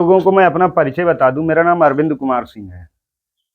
लोगों को मैं अपना परिचय बता दूं। मेरा नाम अरविंद कुमार सिंह है।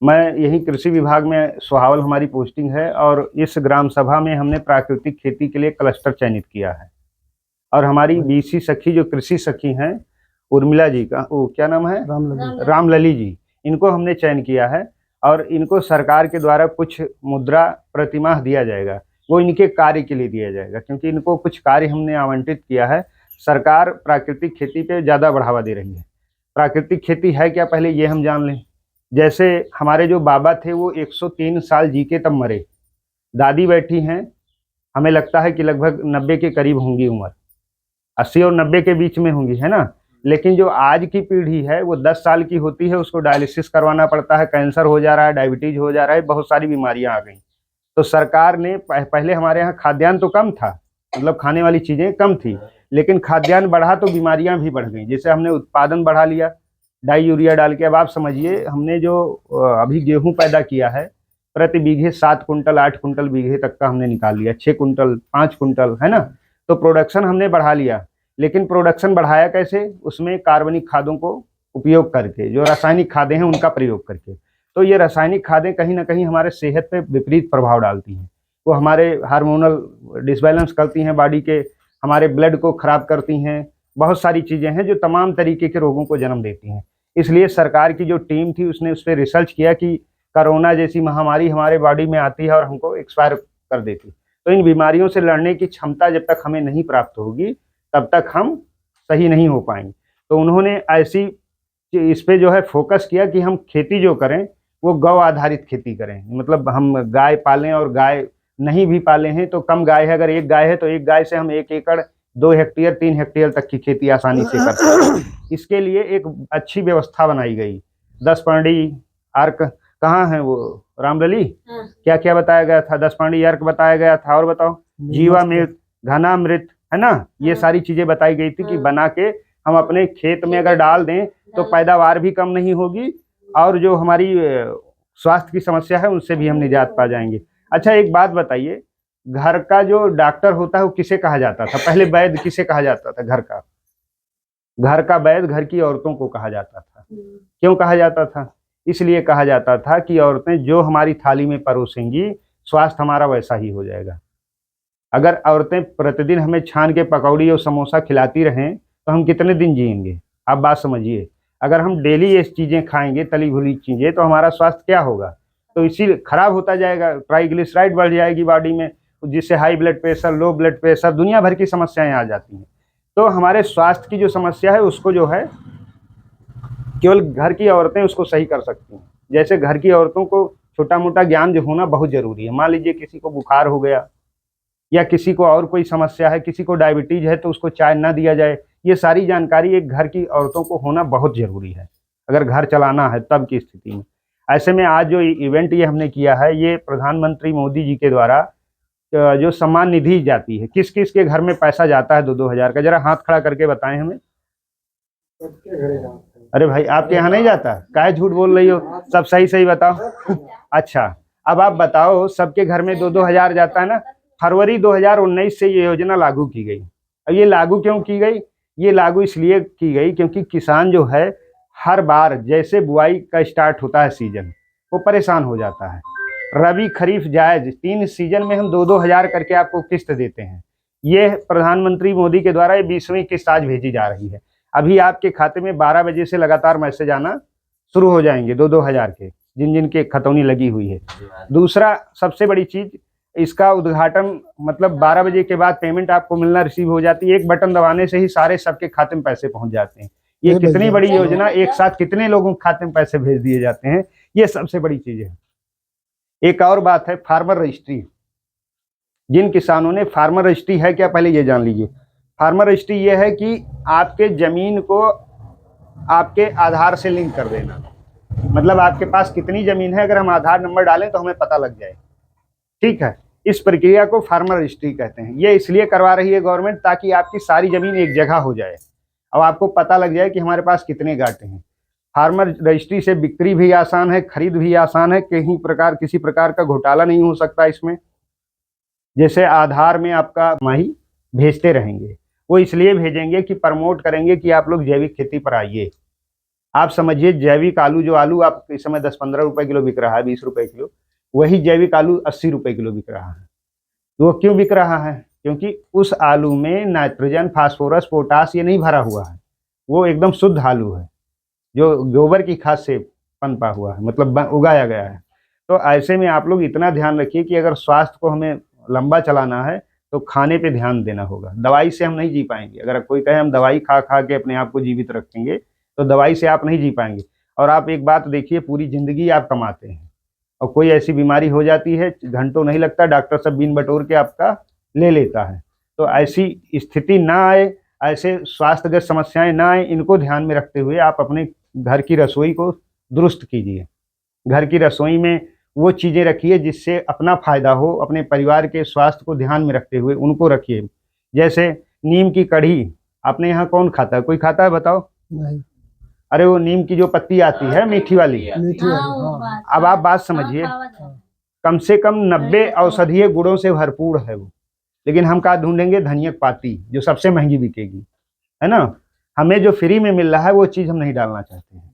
मैं यही कृषि विभाग में सोहावल हमारी पोस्टिंग है और इस ग्राम सभा में हमने प्राकृतिक खेती के लिए क्लस्टर चयनित किया है। और हमारी बीसी सखी जो कृषि सखी हैं, उर्मिला जी का वो क्या नाम है, रामलली जी, इनको हमने चयन किया है। और इनको सरकार के द्वारा कुछ मुद्रा प्रतिमाह दिया जाएगा, वो इनके कार्य के लिए दिया जाएगा, क्योंकि इनको कुछ कार्य हमने आवंटित किया है। सरकार प्राकृतिक खेती पे ज़्यादा बढ़ावा दे रही है। प्राकृतिक खेती है क्या, पहले ये हम जान लें। जैसे हमारे जो बाबा थे वो 103 साल जी के तब मरे। दादी बैठी हैं, हमें लगता है कि लगभग 90 के करीब होंगी उम्र, 80 और 90 के बीच में होंगी, है ना। लेकिन जो आज की पीढ़ी है वो 10 साल की होती है, उसको डायलिसिस करवाना पड़ता है, कैंसर हो जा रहा है, डायबिटीज हो जा रहा है, बहुत सारी बीमारियां आ गई। तो सरकार ने पहले हमारे यहाँ खाद्यान्न तो कम था, मतलब खाने वाली चीज़ें कम थी, लेकिन खाद्यान्न बढ़ा तो बीमारियां भी बढ़ गई। जैसे हमने उत्पादन बढ़ा लिया डाई यूरिया डाल के। अब आप समझिए, हमने जो अभी गेहूं पैदा किया है, प्रति बीघे 7 कुंटल 8 कुंटल बीघे तक का हमने निकाल लिया, 6 कुंटल 5 कुंटल, है ना। तो प्रोडक्शन हमने बढ़ा लिया। लेकिन प्रोडक्शन बढ़ाया कैसे, उसमें कार्बनिक खादों को उपयोग करके, जो रासायनिक खादें हैं उनका प्रयोग करके। तो ये रासायनिक खादें कहीं ना कहीं हमारे सेहत पे विपरीत प्रभाव डालती हैं। वो हमारे हार्मोनल डिसबैलेंस करती हैं बॉडी के, हमारे ब्लड को खराब करती हैं। बहुत सारी चीज़ें हैं जो तमाम तरीके के रोगों को जन्म देती हैं। इसलिए सरकार की जो टीम थी उसने उस पर रिसर्च किया कि कोरोना जैसी महामारी हमारे बॉडी में आती है और हमको एक्सपायर कर देती। तो इन बीमारियों से लड़ने की क्षमता जब तक हमें नहीं प्राप्त होगी तब तक हम सही नहीं हो पाएंगे। तो उन्होंने ऐसी इस पे जो है फोकस किया कि हम खेती जो करें वो गौ आधारित खेती करें। मतलब हम गाय पालें, और गाय नहीं भी पाले हैं तो कम गाय है, अगर एक गाय है तो एक गाय से हम 1 एकड़ 2 हेक्टेयर 3 हेक्टेयर तक की खेती आसानी से कर सकते हैं। इसके लिए एक अच्छी व्यवस्था बनाई गई। 10 पांडी अर्क कहाँ है वो रामलली, क्या क्या बताया गया था, 10 पांडी अर्क बताया गया था, और बताओ जीवामृत, घनामृत, है ना। ये सारी चीजें बताई गई थी कि बना के हम अपने खेत में अगर डाल दें तो पैदावार भी कम नहीं होगी, और जो हमारी स्वास्थ्य की समस्या है उनसे भी हम निजात पा जाएंगे। अच्छा एक बात बताइए, घर का जो डॉक्टर होता है वो किसे कहा जाता था पहले, वैद्य किसे कहा जाता था? घर का वैद्य घर की औरतों को कहा जाता था। क्यों कहा जाता था? इसलिए कहा जाता था कि औरतें जो हमारी थाली में परोसेंगी, स्वास्थ्य हमारा वैसा ही हो जाएगा। अगर औरतें प्रतिदिन हमें छान के पकौड़ी और समोसा खिलाती रहें तो हम कितने दिन जिएंगे? आप बात समझिए। अगर हम डेली ये चीज़ें खाएंगे, तली भुनी चीज़ें, तो हमारा स्वास्थ्य क्या होगा? तो इसी खराब होता जाएगा, ट्राइग्लिसराइड बढ़ जाएगी बॉडी में, जिससे high blood pressure, low blood pressure, दुनिया भर की समस्याएं आ जाती हैं। तो हमारे स्वास्थ्य की जो समस्या है उसको जो है केवल घर की औरतें उसको सही कर सकती हैं। जैसे घर की औरतों को छोटा मोटा ज्ञान जो होना बहुत जरूरी है। मान लीजिए किसी को बुखार हो गया, या किसी को और कोई समस्या है, किसी को डायबिटीज है, तो उसको चाय ना दिया जाए। ये सारी जानकारी एक घर की औरतों को होना बहुत जरूरी है, अगर घर चलाना है तब की स्थिति में। ऐसे में आज जो इवेंट ये हमने किया है, ये प्रधानमंत्री मोदी जी के द्वारा जो सम्मान निधि जाती है, किस किस के घर में पैसा जाता है 2-2 हजार का, जरा हाथ खड़ा करके बताएं हमें। अरे भाई आपके यहाँ नहीं जाता? काहे झूठ बोल रही हो, सब सही सही बताओ। अच्छा अब आप बताओ, सबके घर में 2-2 हजार जाता है ना। फरवरी 2019 से ये योजना लागू की गई। अब ये लागू क्यों की गई? ये लागू इसलिए की गई क्योंकि किसान जो है हर बार जैसे बुआई का स्टार्ट होता है सीजन, वो परेशान हो जाता है। रबी खरीफ जायज 3 सीजन में हम 2-2 हजार करके आपको किस्त देते हैं। ये प्रधानमंत्री मोदी के द्वारा ये 20वीं किस्त आज भेजी जा रही है। अभी आपके खाते में 12 बजे से लगातार मैसेज आना शुरू हो जाएंगे 2-2 हजार के, जिन जिन के खतौनी लगी हुई है। दूसरा सबसे बड़ी चीज, इसका उद्घाटन मतलब 12 बजे के बाद पेमेंट आपको मिलना रिसीव हो जाती है। एक बटन दबाने से ही सारे सबके खाते में पैसे पहुंच जाते हैं। ये कितनी बड़ी योजना, एक साथ कितने लोगों के खाते में पैसे भेज दिए जाते हैं, ये सबसे बड़ी चीज है। एक और बात है, फार्मर रजिस्ट्री। जिन किसानों ने, फार्मर रजिस्ट्री है क्या पहले ये जान लीजिए। फार्मर रजिस्ट्री ये है कि आपके जमीन को आपके आधार से लिंक कर देना। मतलब आपके पास कितनी जमीन है, अगर हम आधार नंबर डालें तो हमें पता लग जाए। ठीक है, इस प्रक्रिया को फार्मर रजिस्ट्री कहते हैं। ये इसलिए करवा रही है गवर्नमेंट ताकि आपकी सारी जमीन एक जगह हो जाए, अब आपको पता लग जाए कि हमारे पास कितने गांठे हैं। फार्मर रजिस्ट्री से बिक्री भी आसान है, खरीद भी आसान है, किसी प्रकार का घोटाला नहीं हो सकता इसमें। जैसे आधार में आपका माही भेजते रहेंगे, वो इसलिए भेजेंगे कि प्रमोट करेंगे कि आप लोग जैविक खेती पर आइए। आप समझिए जैविक आलू, जो आलू आप इस समय 10-15 रुपए किलो बिक रहा है, 20 रुपए किलो, वही जैविक आलू 80 रुपए किलो बिक रहा है। तो वो क्यों बिक रहा है? क्योंकि उस आलू में नाइट्रोजन, फास्फोरस, पोटास ये नहीं भरा हुआ है। वो एकदम शुद्ध आलू है, जो गोबर की खाद से पनपा हुआ है, मतलब उगाया गया है। तो ऐसे में आप लोग इतना ध्यान रखिए कि अगर स्वास्थ्य को हमें लंबा चलाना है तो खाने पे ध्यान देना होगा। दवाई से हम नहीं जी पाएंगे। अगर कोई कहे हम दवाई खा खा के अपने आप को जीवित रखेंगे, तो दवाई से आप नहीं जी पाएंगे। और आप एक बात देखिए, पूरी जिंदगी आप कमाते हैं और कोई ऐसी बीमारी हो जाती है, घंटों नहीं लगता, डॉक्टर सब बीन बटोर के आपका ले लेता है। तो ऐसी स्थिति ना आए, ऐसे स्वास्थ्यगत समस्याएं ना आए, इनको ध्यान में रखते हुए आप अपने घर की रसोई को दुरुस्त कीजिए। घर की रसोई में वो चीज़ें रखिए जिससे अपना फायदा हो, अपने परिवार के स्वास्थ्य को ध्यान में रखते हुए उनको रखिए। जैसे नीम की कढ़ी, अपने यहाँ कौन खाता है? कोई खाता है बताओ? नहीं। अरे वो नीम की जो पत्ती आती है मीठी वाली, मीठी वाली, हाँ। अब आप बात समझिए, कम से कम 90 औषधीय गुणों से भरपूर है वो। लेकिन हम कहाँ ढूंढेंगे? धनियक पाती, जो सबसे महंगी बिकेगी, है ना। हमें जो फ्री में मिल रहा है वो चीज़ हम नहीं डालना चाहते हैं।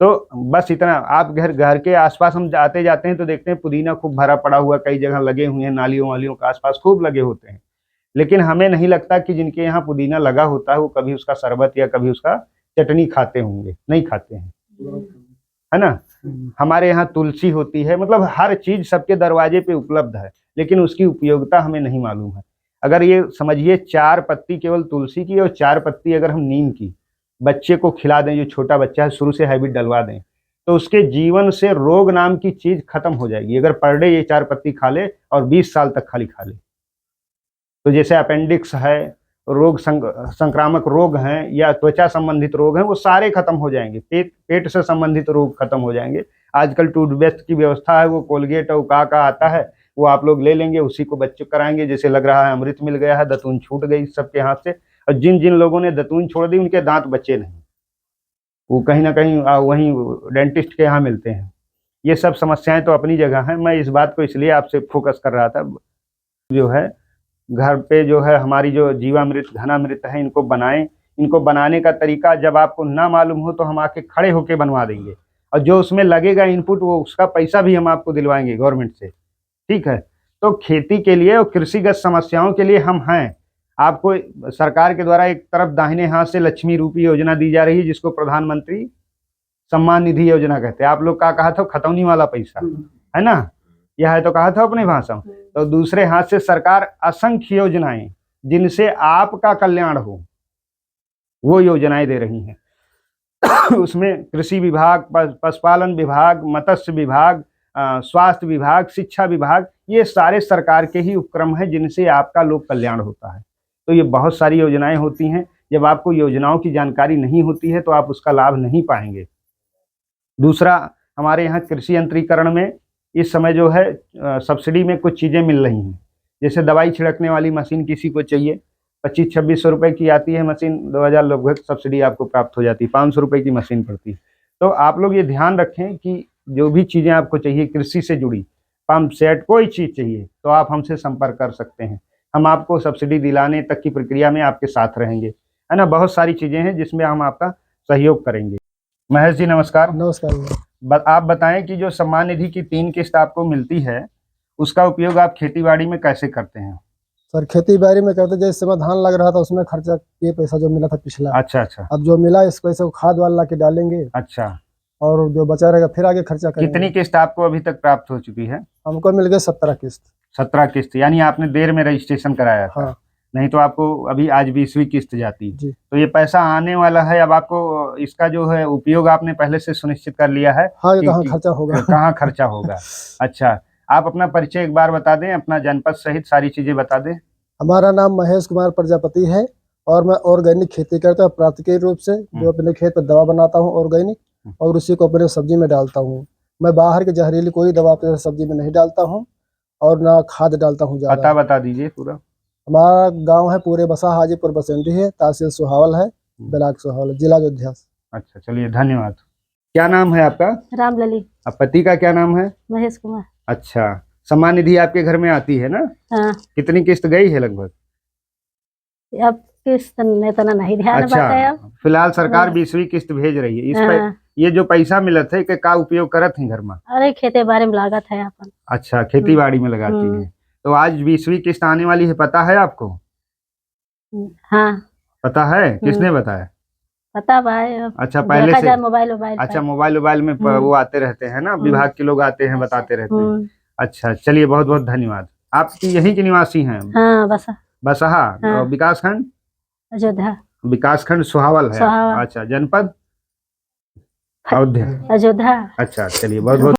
तो बस इतना। आप घर के आसपास हम आते जाते हैं तो देखते हैं पुदीना खूब भरा पड़ा हुआ, कई जगह लगे हुए हैं, नालियों वालियों के आसपास खूब लगे होते हैं। लेकिन हमें नहीं लगता कि जिनके यहाँ पुदीना लगा होता है वो कभी उसका शरबत या कभी उसका चटनी खाते होंगे, नहीं खाते हैं, है ना। हमारे यहाँ तुलसी होती है, मतलब हर चीज सबके दरवाजे पे उपलब्ध है, लेकिन उसकी उपयोगिता हमें नहीं मालूम है। अगर ये समझिए 4 पत्ती केवल तुलसी की और 4 पत्ती अगर हम नीम की बच्चे को खिला दें, जो छोटा बच्चा है, शुरू से हैबिट डलवा दें, तो उसके जीवन से रोग नाम की चीज खत्म हो जाएगी। अगर पर डे ये 4 पत्ती खा ले और 20 साल तक खाली खा ले, तो जैसे अपेंडिक्स है, संक्रामक रोग हैं या त्वचा संबंधित रोग हैं, वो सारे खत्म हो जाएंगे। पेट से संबंधित रोग खत्म हो जाएंगे। आजकल टूथपेस्ट की व्यवस्था है, वो कोलगेट और का आता है, वो आप लोग ले लेंगे, उसी को बच्चे कराएंगे। जैसे लग रहा है अमृत मिल गया है, दतून छूट गई सबके हाथ से। और जिन जिन लोगों ने दतून छोड़ दी उनके दांत बचे नहीं, वो कहीं ना कहीं वहीं डेंटिस्ट के यहाँ मिलते हैं। ये सब समस्याएं तो अपनी जगह हैं। मैं इस बात को इसलिए आपसे फोकस कर रहा था, जो है घर पे जो है हमारी जो जीवामृत, घनामृत है, इनको बनाएं। इनको बनाने का तरीका जब आपको ना मालूम हो तो हम आके खड़े होके बनवा देंगे, और जो उसमें लगेगा इनपुट, वो उसका पैसा भी हम आपको दिलवाएंगे गवर्नमेंट से, ठीक है। तो खेती के लिए और कृषिगत समस्याओं के लिए हम हैं। आपको सरकार के द्वारा एक तरफ दाहिने हाथ से लक्ष्मी रूपी योजना दी जा रही है, जिसको प्रधानमंत्री सम्मान निधि योजना कहते हैं। आप लोग का कहा था खतौनी वाला पैसा, है ना, यह है तो कहा था अपनी भाषा में। तो दूसरे हाथ से सरकार असंख्य योजनाएं जिनसे आपका कल्याण हो, वो योजनाएं दे रही हैं। उसमें कृषि विभाग, पशुपालन विभाग, मत्स्य विभाग, स्वास्थ्य विभाग, शिक्षा विभाग, ये सारे सरकार के ही उपक्रम हैं जिनसे आपका लोक कल्याण होता है। तो ये बहुत सारी योजनाएं होती हैं। जब आपको योजनाओं की जानकारी नहीं होती है तो आप उसका लाभ नहीं पाएंगे। दूसरा, हमारे यहाँ कृषि यंत्रीकरण में इस समय जो है सब्सिडी में कुछ चीज़ें मिल रही हैं। जैसे दवाई छिड़कने वाली मशीन किसी को चाहिए, 2500-2600 रुपये की आती है मशीन, 2000 लगभग सब्सिडी आपको प्राप्त हो जाती है, 500 रुपये की मशीन पड़ती है। तो आप लोग ये ध्यान रखें कि जो भी चीज़ें आपको चाहिए कृषि से जुड़ी, पंप सेट, कोई चीज़ चाहिए तो आप हमसे संपर्क कर सकते हैं। हम आपको सब्सिडी दिलाने तक की प्रक्रिया में आपके साथ रहेंगे, है ना। बहुत सारी चीज़ें हैं जिसमें हम आपका सहयोग करेंगे। महेश जी नमस्कार। नमस्कार। आप बताएं कि जो सम्मान निधि की 3 किस्त आपको मिलती है, उसका उपयोग आप खेती बाड़ी में कैसे करते हैं? सर खेती बाड़ी में करते, जैसे समय धान लग रहा था उसमें खर्चा, ये पैसा जो मिला था पिछला, अच्छा अच्छा, अब जो मिला इस पैसे को खाद वाला के डालेंगे, अच्छा। और जो बचा रहेगा फिर आगे खर्चा करेंगे। कितनी किस्त आपको अभी तक प्राप्त हो चुकी है? हमको मिल गए 17 किस्त। 17 किस्त, यानी आपने देर में रजिस्ट्रेशन कराया था। हाँ। नहीं तो आपको अभी आज 20वीं किस्त जाती। जी। तो ये पैसा आने वाला है। अब आपको इसका जो है उपयोग आपने पहले से सुनिश्चित कर लिया है? हाँ, कहाँ खर्चा होगा। कहाँ खर्चा होगा। अच्छा, आप अपना परिचय एक बार बता दें, अपना जनपद सहित सारी चीजें बता दें। हमारा नाम महेश कुमार प्रजापति है और मैं ऑर्गेनिक खेती करता हूँ प्राकृतिक रूप से, जो अपने खेत पर दवा बनाता हूँ ऑर्गेनिक, और उसी को अपने सब्जी में डालता हूँ। मैं बाहर की जहरीली कोई दवा अपने सब्जी में नहीं डालता हूँ और ना खाद डालता हूँ ज्यादा। पता बता दीजिए पूरा। हमारा गांव है पूरे बसा, हाजीपुर बसेंडी है, तहसील सुहावल है, ब्लॉक सुहावल, जिला अयोध्या। अच्छा, चलिए धन्यवाद। क्या नाम है आपका? रामलली। अब पति का क्या नाम है? महेश कुमार। अच्छा, सम्मान निधि आपके घर में आती है ना? हाँ। कितनी किस्त गई है लगभग? अब किस्त ने तो नहीं ध्यान बाटे अब। अच्छा, फिलहाल सरकार हाँ। 20वीं किस्त भेज रही है। हाँ। ये जो पैसा मिलत है, के का उपयोग करत है घर में? अरे खेते बारे में लागत है अपन। अच्छा, खेती बाड़ी में लगाती है। तो आज 20वीं किस्त आने वाली है, पता है आपको? हाँ पता है, किसने बताया? पता भाई। अच्छा, पहले से। मोबाइल अच्छा, मोबाइल में वो आते रहते हैं ना, विभाग के लोग आते हैं, बताते रहते हैं। अच्छा, चलिए, बहुत बहुत धन्यवाद। आप यहीं के निवासी हैं? हाँ बस। बसहा। हाँ। विकास खंड? अयोध्या। विकास खंड सुहावल है। सुहावल। अच्छा, जनपद? अयोध्या। अयोध्या। अच्छा, चलिए, बहुत बहुत